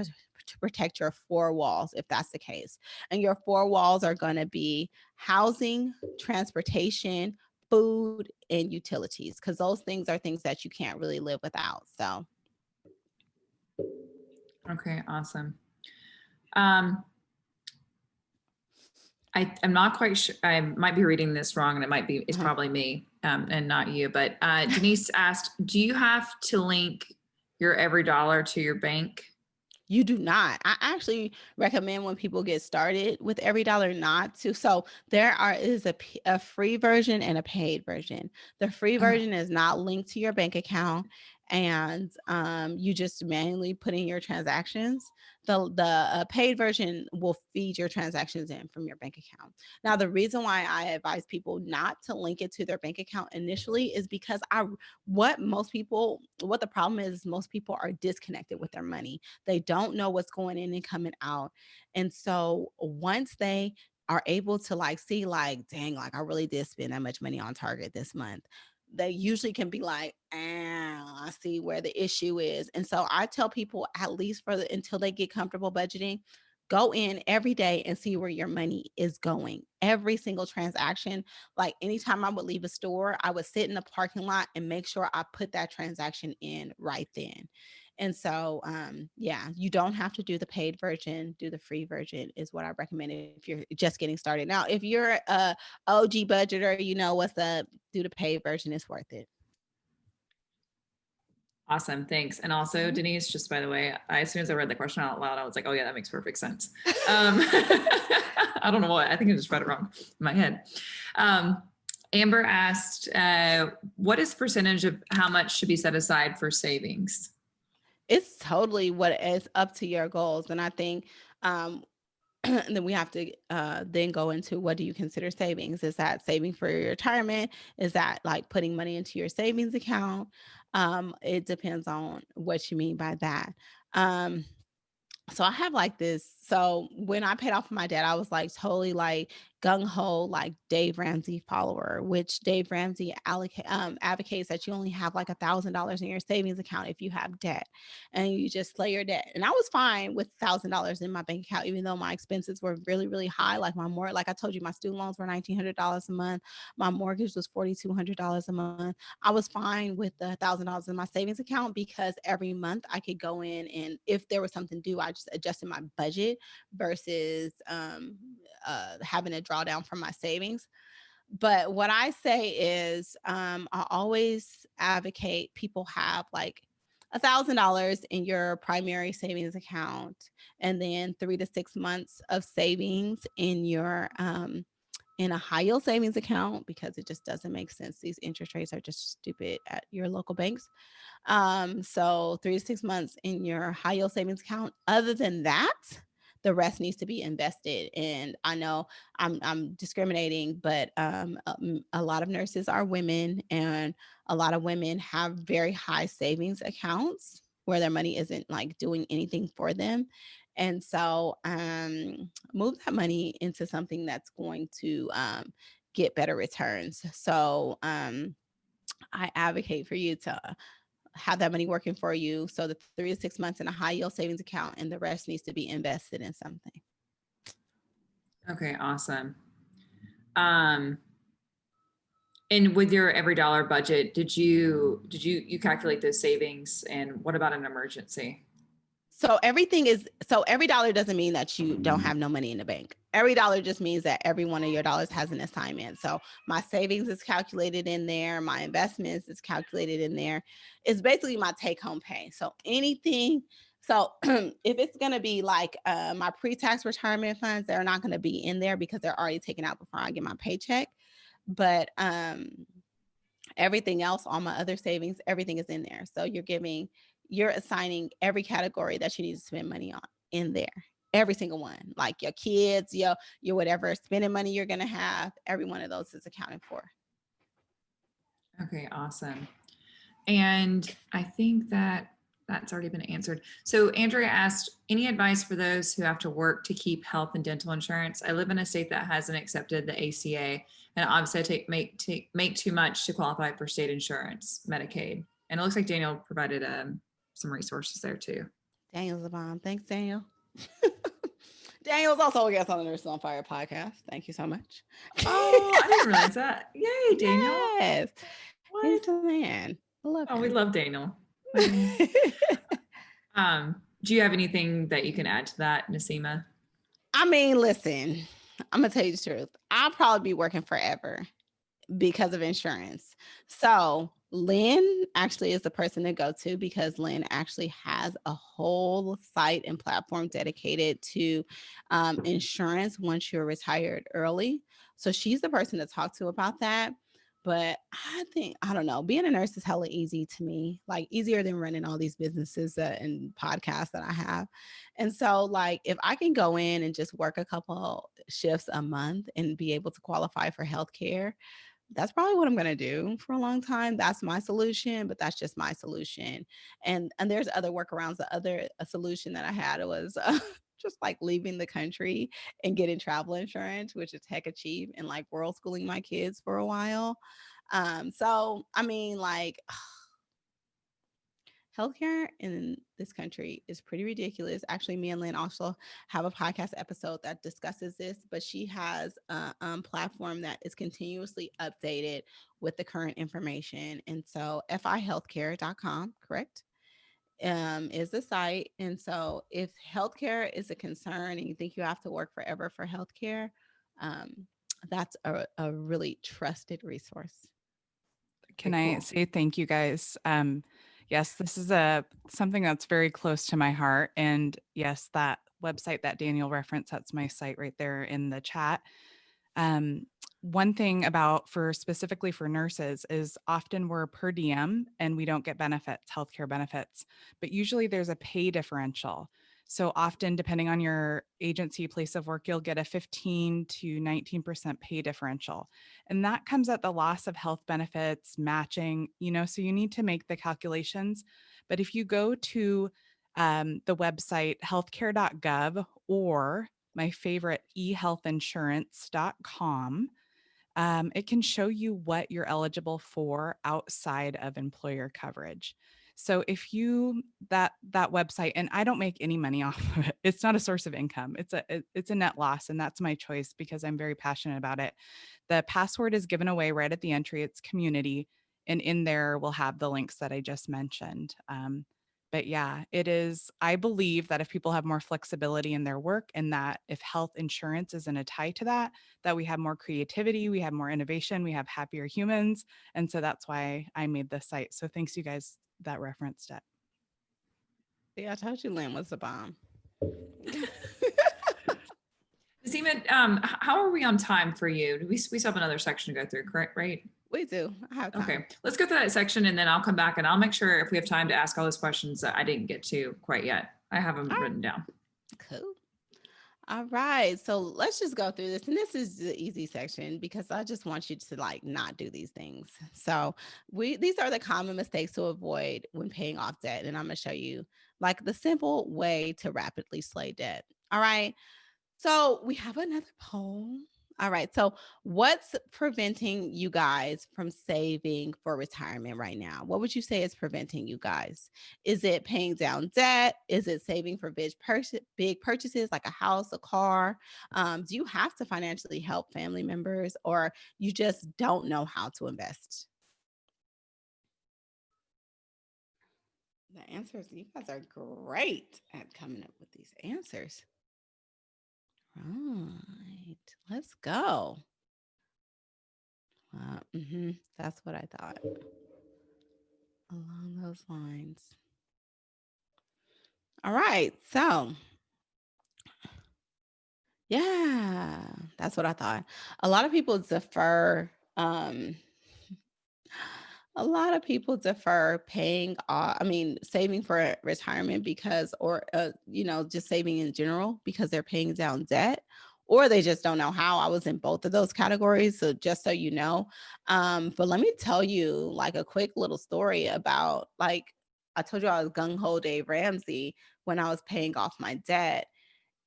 protect your four walls if that's the case. And your four walls are going to be housing, transportation, food, and utilities, because those things are things that you can't really live without. So okay, awesome. I'm not quite sure. I might be reading this wrong, and it's probably me and not you. But Denise asked, do you have to link your every dollar to your bank? You do not. I actually recommend when people get started with Every Dollar not to. So there is a free version and a paid version. The free version is not linked to your bank account, and you just manually put in your transactions. The paid version will feed your transactions in from your bank account. Now, the reason why I advise people not to link it to their bank account initially is because what the problem is, most people are disconnected with their money. They don't know what's going in and coming out. And so once they are able to like see like, dang, like I really did spend that much money on Target this month, they usually can be like, I see where the issue is. And so I tell people, at least until they get comfortable budgeting, go in every day and see where your money is going. Every single transaction. Like anytime I would leave a store, I would sit in the parking lot and make sure I put that transaction in right then. And so, you don't have to do the paid version. Do the free version is what I recommend if you're just getting started. Now, if you're a OG budgeter, you know what's up, do the paid version. It's worth it. Awesome. Thanks. And also, Denise, just by the way, as soon as I read the question out loud, I was like, oh yeah, that makes perfect sense. I don't know why. I think I just read it wrong in my head. Amber asked, what is percentage of how much should be set aside for savings? It's totally what is up to your goals. And I think and then we have to then go into, what do you consider savings? Is that saving for your retirement? Is that like putting money into your savings account? It depends on what you mean by that. Um, so I have like this. So when I paid off my dad, I was like totally like gung ho, like Dave Ramsey follower, which Dave Ramsey advocates that you only have like $1,000 in your savings account if you have debt, and you just slay your debt. And I was fine with $1,000 in my bank account, even though my expenses were really, really high. Like like I told you, my student loans were $1,900 a month. My mortgage was $4,200 a month. I was fine with the $1,000 in my savings account because every month I could go in, and if there was something due, I just adjusted my budget versus having a drawdown from my savings. But what I say is, I always advocate people have like $1,000 in your primary savings account, and then 3 to 6 months of savings in a high yield savings account, because it just doesn't make sense. These interest rates are just stupid at your local banks. So 3 to 6 months in your high yield savings account. Other than that, the rest needs to be invested. And I know I'm discriminating, but a lot of nurses are women, and a lot of women have very high savings accounts where their money isn't like doing anything for them. And so move that money into something that's going to get better returns. So I advocate for you to have that money working for you. So the 3 to 6 months in a high yield savings account, and the rest needs to be invested in something. Okay, awesome. And with your every dollar budget, did you calculate those savings, and what about an emergency? So every dollar doesn't mean that you don't have no money in the bank. Every dollar just means that every one of your dollars has an assignment. So my savings is calculated in there. My investments is calculated in there. It's basically my take home pay. So anything. So if it's going to be like my pre-tax retirement funds, they're not going to be in there because they're already taken out before I get my paycheck. But everything else, all my other savings, everything is in there. So you're assigning every category that you need to spend money on in there. Every single one, like your kids, your whatever spending money you're going to have, every one of those is accounted for. Okay, awesome. And I think that's already been answered. So Andrea asked, any advice for those who have to work to keep health and dental insurance? I live in a state that hasn't accepted the ACA, and obviously I make too much to qualify for state insurance, Medicaid. And it looks like Daniel provided some resources there too. Daniel's a bomb. Thanks, Daniel. Daniel's also a guest on the Nurses on Fire podcast. Thank you so much. Oh, I didn't realize that. Yay, Daniel. Yes. What? He's the man. I love him. We love Daniel. Do you have anything that you can add to that, Naseema? I mean, listen, I'm going to tell you the truth. I'll probably be working forever because of insurance. So Lynn actually is the person to go to, because Lynn actually has a whole site and platform dedicated to insurance once you're retired early. So she's the person to talk to about that. But I don't know, being a nurse is hella easy to me, like easier than running all these businesses and podcasts that I have. And so like, if I can go in and just work a couple shifts a month and be able to qualify for healthcare, that's probably what I'm going to do for a long time. That's my solution, but that's just my solution. And there's other workarounds. The other solution that I had was just like leaving the country and getting travel insurance, which is hecka cheap, and like world schooling my kids for a while. So, I mean, like, healthcare in this country is pretty ridiculous. Actually, me and Lynn also have a podcast episode that discusses this, but she has a platform that is continuously updated with the current information. And so fihealthcare.com, correct, is the site. And so if healthcare is a concern and you think you have to work forever for healthcare, that's a really trusted resource. Can I say thank you guys? Yes, this is something that's very close to my heart. And yes, that website that Daniel referenced, that's my site right there in the chat. One thing specifically for nurses is often we're per diem and we don't get benefits, healthcare benefits, but usually there's a pay differential. So often, depending on your agency place of work, you'll get a 15 to 19% pay differential. And that comes at the loss of health benefits, matching, so you need to make the calculations. But if you go to the website healthcare.gov or my favorite ehealthinsurance.com, it can show you what you're eligible for outside of employer coverage. So if that website, and I don't make any money off of it, it's not a source of income. It's a net loss, and that's my choice because I'm very passionate about it. The password is given away right at the entry. It's community, and in there we'll have the links that I just mentioned. But yeah, it is. I believe that if people have more flexibility in their work, and that if health insurance isn't a tie to that we have more creativity, we have more innovation, we have happier humans. And so that's why I made this site. So thanks you guys that referenced it. Yeah, I told you Lynn was the bomb. Naseema, how are we on time for you? We still have another section to go through, correct? Right? We do. I have time. Okay, let's go through that section and then I'll come back and I'll make sure if we have time to ask all those questions that I didn't get to quite yet. I have them written down. Cool. All right. So let's just go through this. And this is the easy section because I just want you to not do these things. So these are the common mistakes to avoid when paying off debt. And I'm going to show you the simple way to rapidly slay debt. All right. So we have another poll. All right. So what's preventing you guys from saving for retirement right now? What would you say is preventing you guys? Is it paying down debt? Is it saving for big purchases like a house, a car? Do you have to financially help family members, or you just don't know how to invest? The answers, you guys are great at coming up with these answers. Right. Let's go. That's what I thought. Along those lines. All right. So, yeah, that's what I thought. A lot of people defer. A lot of people defer paying off, saving for retirement because, or, just saving in general because they're paying down debt, or they just don't know how. I was in both of those categories. So just so you know, but let me tell you a quick little story about, I told you I was gung-ho Dave Ramsey when I was paying off my debt.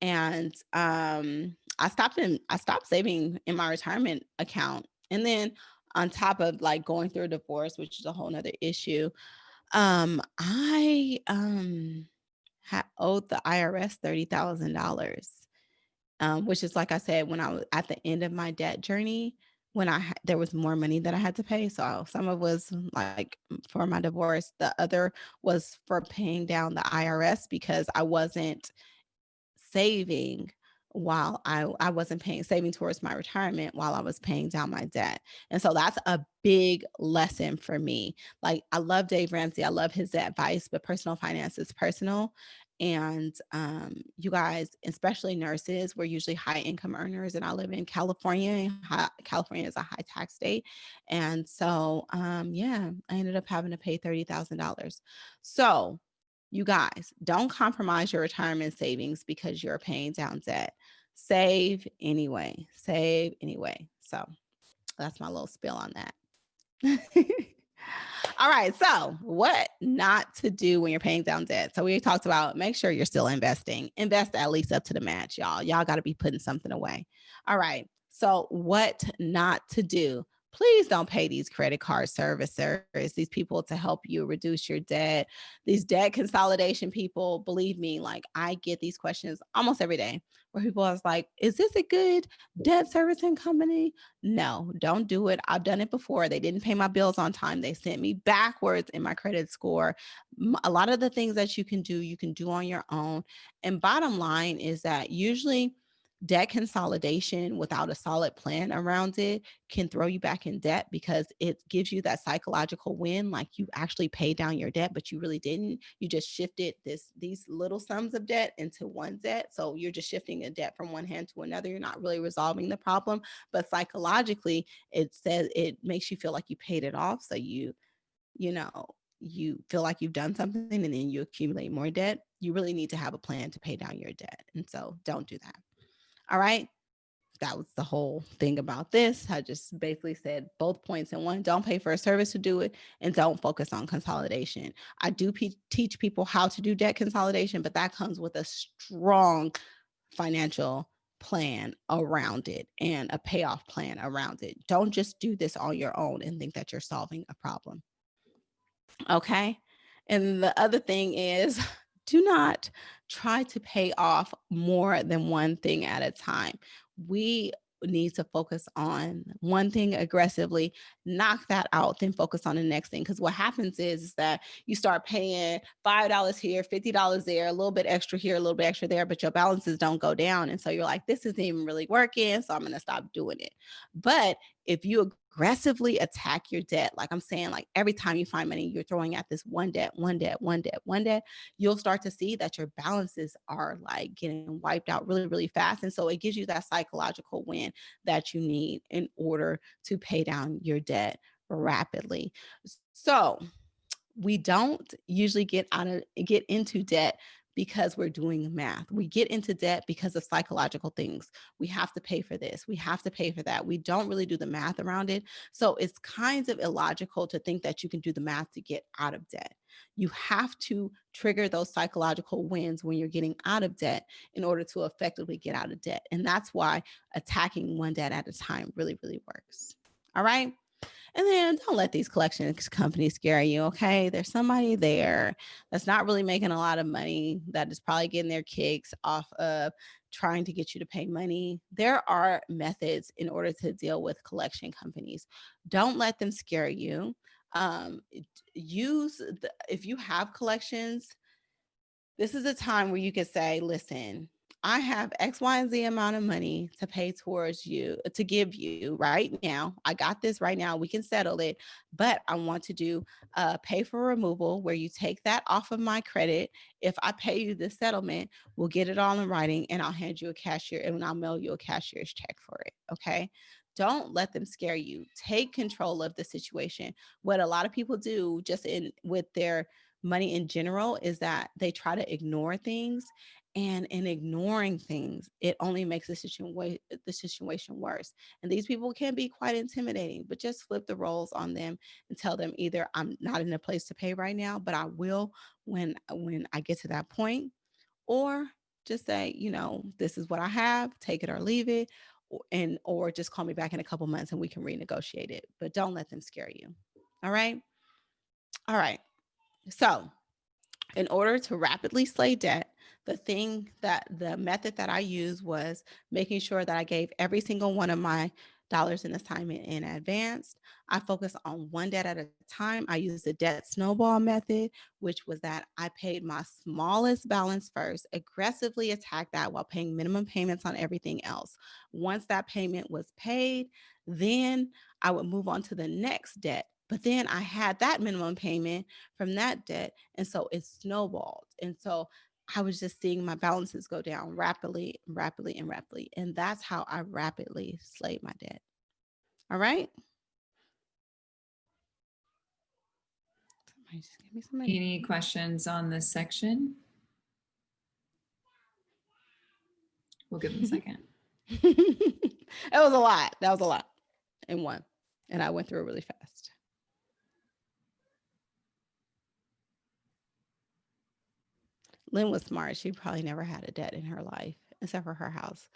And I stopped saving in my retirement account. And then on top of going through a divorce, which is a whole nother issue, I had owed the IRS $30,000, which is, like I said, when I was at the end of my debt journey, when there was more money that I had to pay. So some of it was for my divorce. The other was for paying down the IRS because I wasn't saving while I wasn't saving towards my retirement while I was paying down my debt. And so that's a big lesson for me. I love Dave Ramsey. I love his advice, but personal finance is personal. And you guys, especially nurses, we're usually high income earners, and I live in California. California is a high tax state. And so, I ended up having to pay $30,000. So you guys, don't compromise your retirement savings because you're paying down debt. Save anyway. Save anyway. So that's my little spill on that. All right. So what not to do when you're paying down debt? So we talked about make sure you're still investing. Invest at least up to the match, y'all. Y'all got to be putting something away. All right. So what not to do? Please don't pay these credit card servicers, these people to help you reduce your debt. These debt consolidation people, believe me, I get these questions almost every day where people are like, is this a good debt servicing company? No, don't do it. I've done it before. They didn't pay my bills on time. They sent me backwards in my credit score. A lot of the things that you can do on your own. And bottom line is that usually debt consolidation without a solid plan around it can throw you back in debt because it gives you that psychological win. You actually paid down your debt, but you really didn't. You just shifted these little sums of debt into one debt. So you're just shifting a debt from one hand to another. You're not really resolving the problem, but psychologically it says it makes you feel like you paid it off. So you you feel like you've done something and then you accumulate more debt, you really need to have a plan to pay down your debt. And so don't do that. All right. That was the whole thing about this. I just basically said both points in one. Don't pay for a service to do it, and don't focus on consolidation. I do teach people how to do debt consolidation, but that comes with a strong financial plan around it and a payoff plan around it. Don't just do this on your own and think that you're solving a problem. Okay. And the other thing is, do not try to pay off more than one thing at a time. We need to focus on one thing aggressively, knock that out, then focus on the next thing. Because what happens is that you start paying $5 here, $50 there, a little bit extra here, a little bit extra there, but your balances don't go down. And so you're like, this isn't even really working, so I'm going to stop doing it. But if you aggressively attack your debt, like I'm saying, like every time you find money, you're throwing at this one debt, you'll start to see that your balances are like getting wiped out really, really fast. And so it gives you that psychological win that you need in order to pay down your debt rapidly. So we don't usually get into debt because we're doing math. We get into debt because of psychological things. We have to pay for this. We have to pay for that. We don't really do the math around it. So it's kind of illogical to think that you can do the math to get out of debt. You have to trigger those psychological wins when you're getting out of debt in order to effectively get out of debt. And that's why attacking one debt at a time really, really works. All right. And then don't let these collection companies scare you, okay? There's somebody there that's not really making a lot of money, that is probably getting their kicks off of trying to get you to pay money. There are methods in order to deal with collection companies. Don't let them scare you. If you have collections, this is a time where you could say, listen, I have X, Y, and Z amount of money to pay towards you, to give you right now. I got this right now. We can settle it, but I want to do pay for removal, where you take that off of my credit. If I pay you the settlement, we'll get it all in writing, and I'll hand you a cashier, and I'll mail you a cashier's check for it. Okay. Don't let them scare you. Take control of the situation. What a lot of people do with their money in general is that they try to ignore things, and in ignoring things, it only makes the situation worse. And these people can be quite intimidating, but just flip the roles on them and tell them, either I'm not in a place to pay right now, but I will when I get to that point, or just say, this is what I have, take it or leave it, or just call me back in a couple months and we can renegotiate it. But don't let them scare you. All right. So in order to rapidly slay debt, the method that I used was making sure that I gave every single one of my dollars in assignment in advance. I focused on one debt at a time. I used the debt snowball method, which was that I paid my smallest balance first, aggressively attacked that while paying minimum payments on everything else. Once that payment was paid, then I would move on to the next debt. But then I had that minimum payment from that debt. And so it snowballed. And so I was just seeing my balances go down rapidly. And that's how I rapidly slayed my debt. All right. Somebody just give me some money. Any questions on this section? We'll give them a second. That was a lot in one. And I went through it really fast. Lynn was smart. She probably never had a debt in her life, except for her house.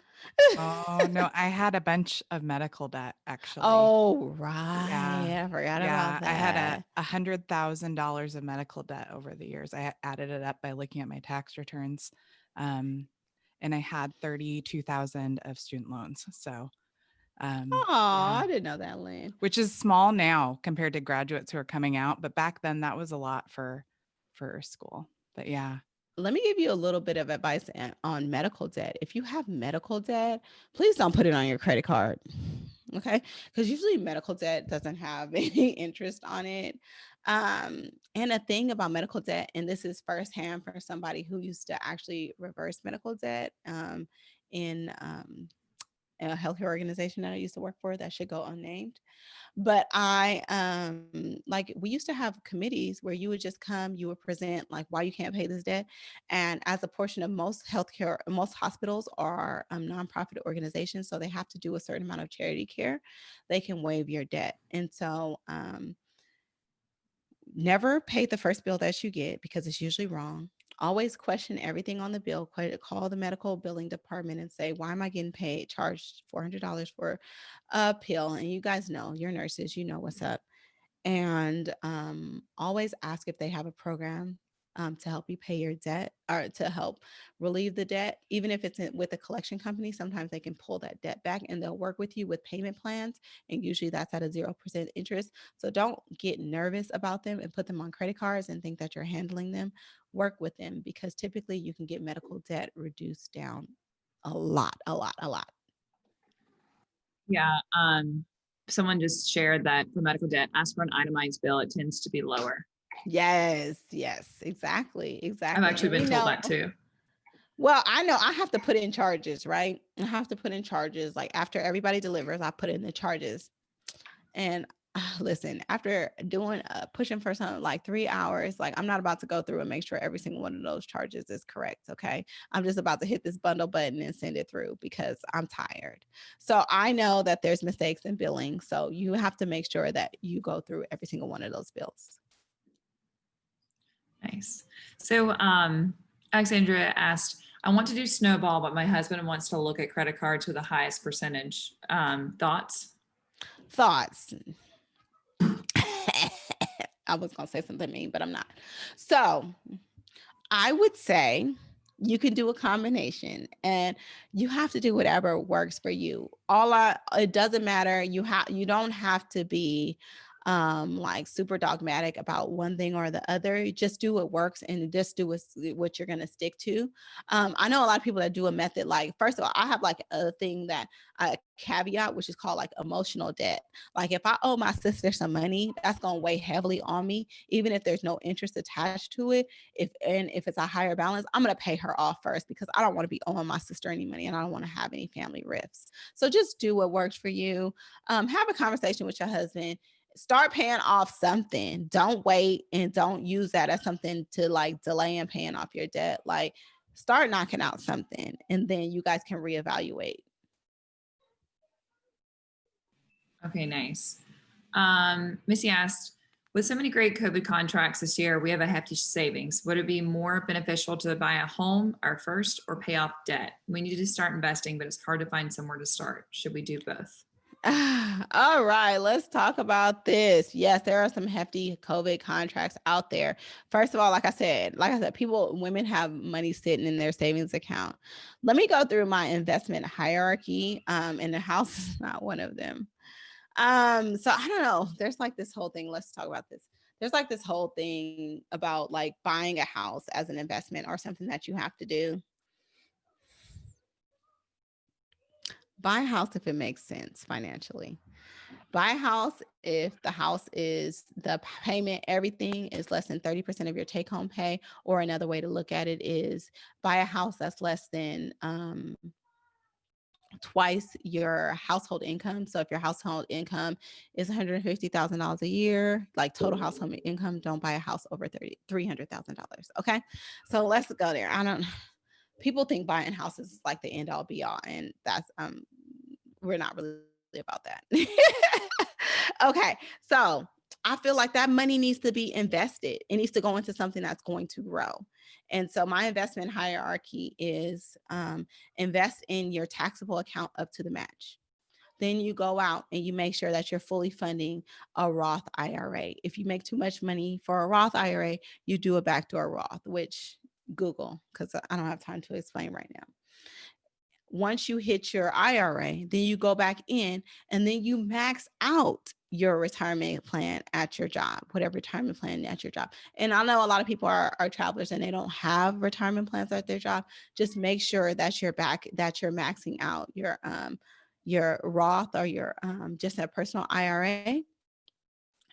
Oh, no, I had a bunch of medical debt, actually. Oh, right. Yeah. I forgot Yeah, about that. I had $100,000 of medical debt over the years. I added it up by looking at my tax returns. And I had 32,000 of student loans. So, I didn't know that, Lynn. which is small now compared to graduates who are coming out. But back then that was a lot for school. But yeah. Let me give you a little bit of advice on medical debt. If you have medical debt, please don't put it on your credit card. Okay. Because usually medical debt doesn't have any interest on it. And a thing about medical debt, and this is firsthand for somebody who used to actually reverse medical debt in a healthcare organization that I used to work for that should go unnamed. But I like we used to have committees where you would just come, you would present like why you can't pay this debt. And as a portion of most healthcare, most hospitals are nonprofit organizations, so they have to do a certain amount of charity care, they can waive your debt. And so never pay the first bill that you get because it's usually wrong. Always question everything on the bill. Call the medical billing department and say, why am I getting paid, charged $400 for a pill? And you guys know, you're nurses, you know what's up. And always ask if they have a program to help you pay your debt or to help relieve the debt. Even if it's with a collection company, sometimes they can pull that debt back and they'll work with you with payment plans. And usually that's at a 0% interest. So don't get nervous about them and put them on credit cards and think that you're handling them. Work with them because typically you can get medical debt reduced down a lot, a lot, a lot. Yeah. Someone just shared that for medical debt, ask for an itemized bill. It tends to be lower. Yes, exactly. I've actually been told that too. Well, I know I have to put in charges, right? I have to put in charges. Like after everybody delivers, I put in the charges. And listen, after doing pushing for something like 3 hours, like I'm not about to go through and make sure every single one of those charges is correct. Okay. I'm just about to hit this bundle button and send it through because I'm tired. So I know that there's mistakes in billing. So you have to make sure that you go through every single one of those bills. Nice. So Alexandra asked, I want to do Snowball, but my husband wants to look at credit cards with the highest percentage. Thoughts? I was going to say something mean, but I'm not. So I would say you can do a combination and you have to do whatever works for you. It doesn't matter. You don't have to be like super dogmatic about one thing or the other. Just do what works and just do what you're going to stick to. I know a lot of people that do a method. Like, first of all, I have like a thing that a caveat, which is called like emotional debt. Like if I owe my sister some money, that's going to weigh heavily on me, even if there's no interest attached to it. If it's a higher balance, I'm going to pay her off first because I don't want to be owing my sister any money and I don't want to have any family rifts. So just do what works for you. Have a conversation with your husband. Start paying off something. Don't wait and don't use that as something to like delay in paying off your debt. Like start knocking out something and then you guys can reevaluate. Okay, nice. Missy asked, with so many great COVID contracts this year, we have a hefty savings. Would it be more beneficial to buy a home, our first, or pay off debt? We need to start investing, but it's hard to find somewhere to start. Should we do both? All right, let's talk about this. Yes, there are some hefty COVID contracts out there. First of all, like I said, women have money sitting in their savings account. Let me go through my investment hierarchy. And the house is not one of them. So I don't know. There's like this whole thing. Let's talk about this. There's like this whole thing about like buying a house as an investment or something that you have to do. Buy a house if it makes sense financially. Buy a house if the house is the payment, everything is less than 30% of your take home pay. Or another way to look at it is buy a house that's less than twice your household income. So if your household income is $150,000 a year, like total household income, don't buy a house over $300,000. Okay. So let's go there. People think buying houses is like the end all be all. And that's, we're not really about that. Okay. So I feel like that money needs to be invested. It needs to go into something that's going to grow. And so my investment hierarchy is invest in your taxable account up to the match. Then you go out and you make sure that you're fully funding a Roth IRA. If you make too much money for a Roth IRA, you do a backdoor Roth, which Google, because I don't have time to explain right now. Once you hit your IRA, then you go back in and then you max out your retirement plan at your job, whatever retirement plan at your job. And I know a lot of people are travelers and they don't have retirement plans at their job. Just make sure that you're maxing out your Roth or your just a personal IRA.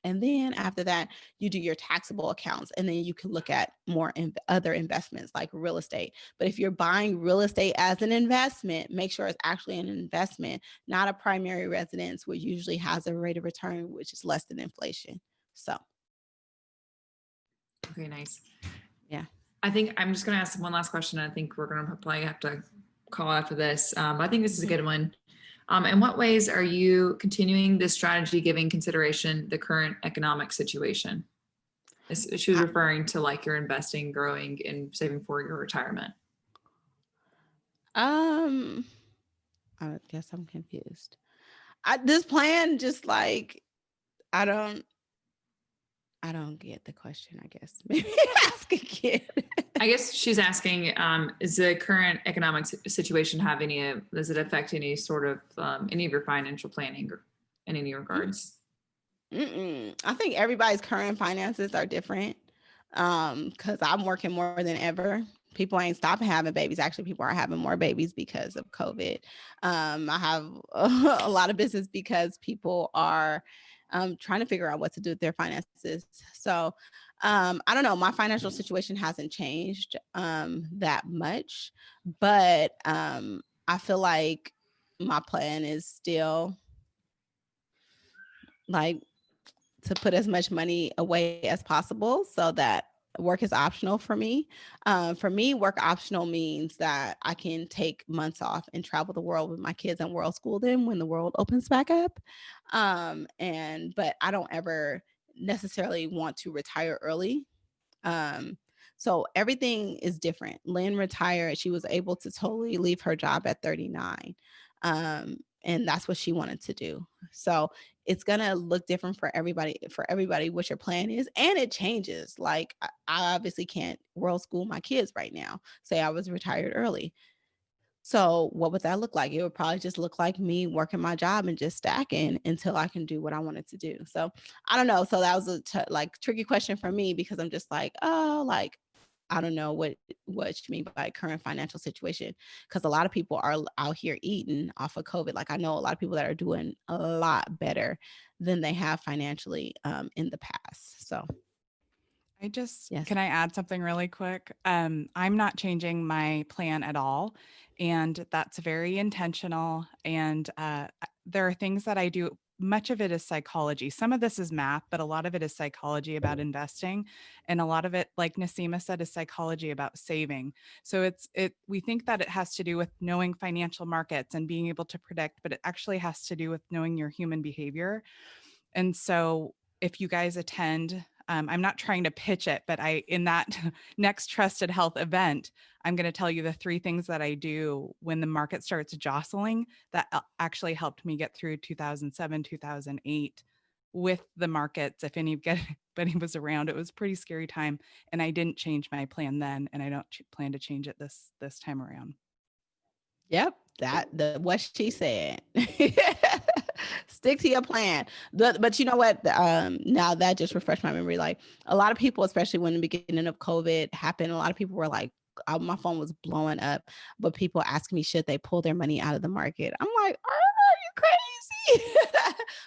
And then after that, you do your taxable accounts, and then you can look at more other investments like real estate. But if you're buying real estate as an investment, make sure it's actually an investment, not a primary residence, which usually has a rate of return which is less than inflation. So, Okay, nice. yeah. I think I'm just going to ask one last question. I think we're going to probably have to call after this. I think this is a good one. In what ways are you continuing this strategy, giving consideration the current economic situation? She was referring to like your investing, growing, and saving for your retirement. I guess I'm confused. This plan just like, I don't get the question, I guess. Maybe ask again. I guess she's asking, is the current economic situation have any, does it affect any sort of, any of your financial planning or in any regards? I think everybody's current finances are different. Cause I'm working more than ever. People ain't stopping having babies. Actually, people are having more babies because of COVID. I have a lot of business because people are trying to figure out what to do with their finances. So I don't know. My financial situation hasn't changed that much, but I feel like my plan is still like to put as much money away as possible so that work is optional for me. For me, work optional means that I can take months off and travel the world with my kids and world school them when the world opens back up. But I don't ever necessarily want to retire early. So everything is different. Lynn retired. She was able to totally leave her job at 39. And that's what she wanted to do. So it's going to look different for everybody, what your plan is. And it changes. Like I obviously can't world school my kids right now. Say I was retired early. So what would that look like? It would probably just look like me working my job and just stacking until I can do what I wanted to do. So I don't know. So that was a tricky question for me because I'm just like, oh, like, I don't know what you mean by current financial situation, because a lot of people are out here eating off of COVID. Like I know a lot of people that are doing a lot better than they have financially in the past. So Yes. Can I add something really quick? I'm not changing my plan at all. And that's very intentional. And there are things that I do. Much of it is psychology. Some of this is math, but a lot of it is psychology about investing. And a lot of it, like Naseema said, is psychology about saving. So we think that it has to do with knowing financial markets and being able to predict, but it actually has to do with knowing your human behavior. And so if you guys attend, I'm not trying to pitch it, but in that next Trusted Health event, I'm going to tell you the 3 things that I do when the market starts jostling that actually helped me get through 2007, 2008 with the markets. If anybody was around, it was a pretty scary time, and I didn't change my plan then, and I don't plan to change it this time around. Yep, what she said. Stick to your plan. But you know what? Now that just refreshed my memory. Like a lot of people, especially when the beginning of COVID happened, a lot of people were like, my phone was blowing up. But people asking me, should they pull their money out of the market? I'm like, are you crazy?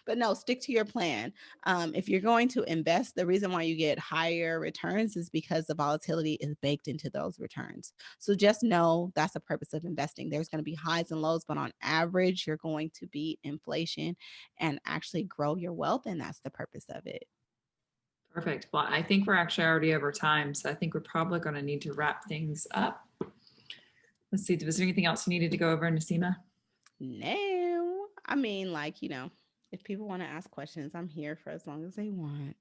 But no, stick to your plan. If you're going to invest, the reason why you get higher returns is because the volatility is baked into those returns. So just know that's the purpose of investing. There's going to be highs and lows, but on average, you're going to beat inflation and actually grow your wealth. And that's the purpose of it. Perfect. Well, I think we're actually already over time. So I think we're probably going to need to wrap things up. Let's see. Was there anything else you needed to go over, Naseema? No. I mean, if people want to ask questions, I'm here for as long as they want.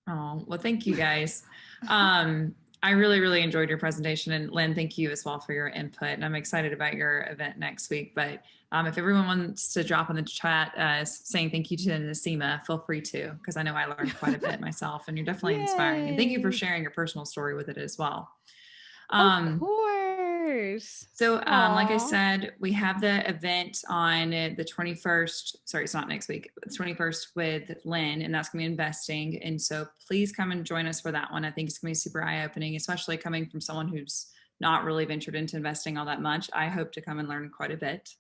Oh, well, thank you guys. I really, really enjoyed your presentation. And Lynn, thank you as well for your input. And I'm excited about your event next week. But if everyone wants to drop in the chat saying thank you to Naseema, feel free to, because I know I learned quite a bit myself, and you're definitely inspiring. And thank you for sharing your personal story with it as well. Of course. So like I said, we have the event on the 21st. Sorry, it's not next week. It's 21st with Lynn, and that's going to be investing. And so please come and join us for that one. I think it's going to be super eye-opening, especially coming from someone who's not really ventured into investing all that much. I hope to come and learn quite a bit.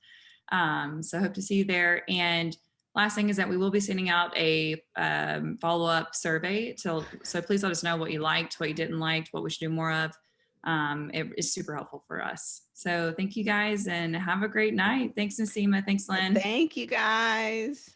So hope to see you there. And Last thing is that we will be sending out a follow-up survey. So please let us know what you liked, what you didn't like, what we should do more of. It is super helpful for us. So thank you guys and have a great night. Thanks, Naseema. Thanks, Lynn. Thank you guys.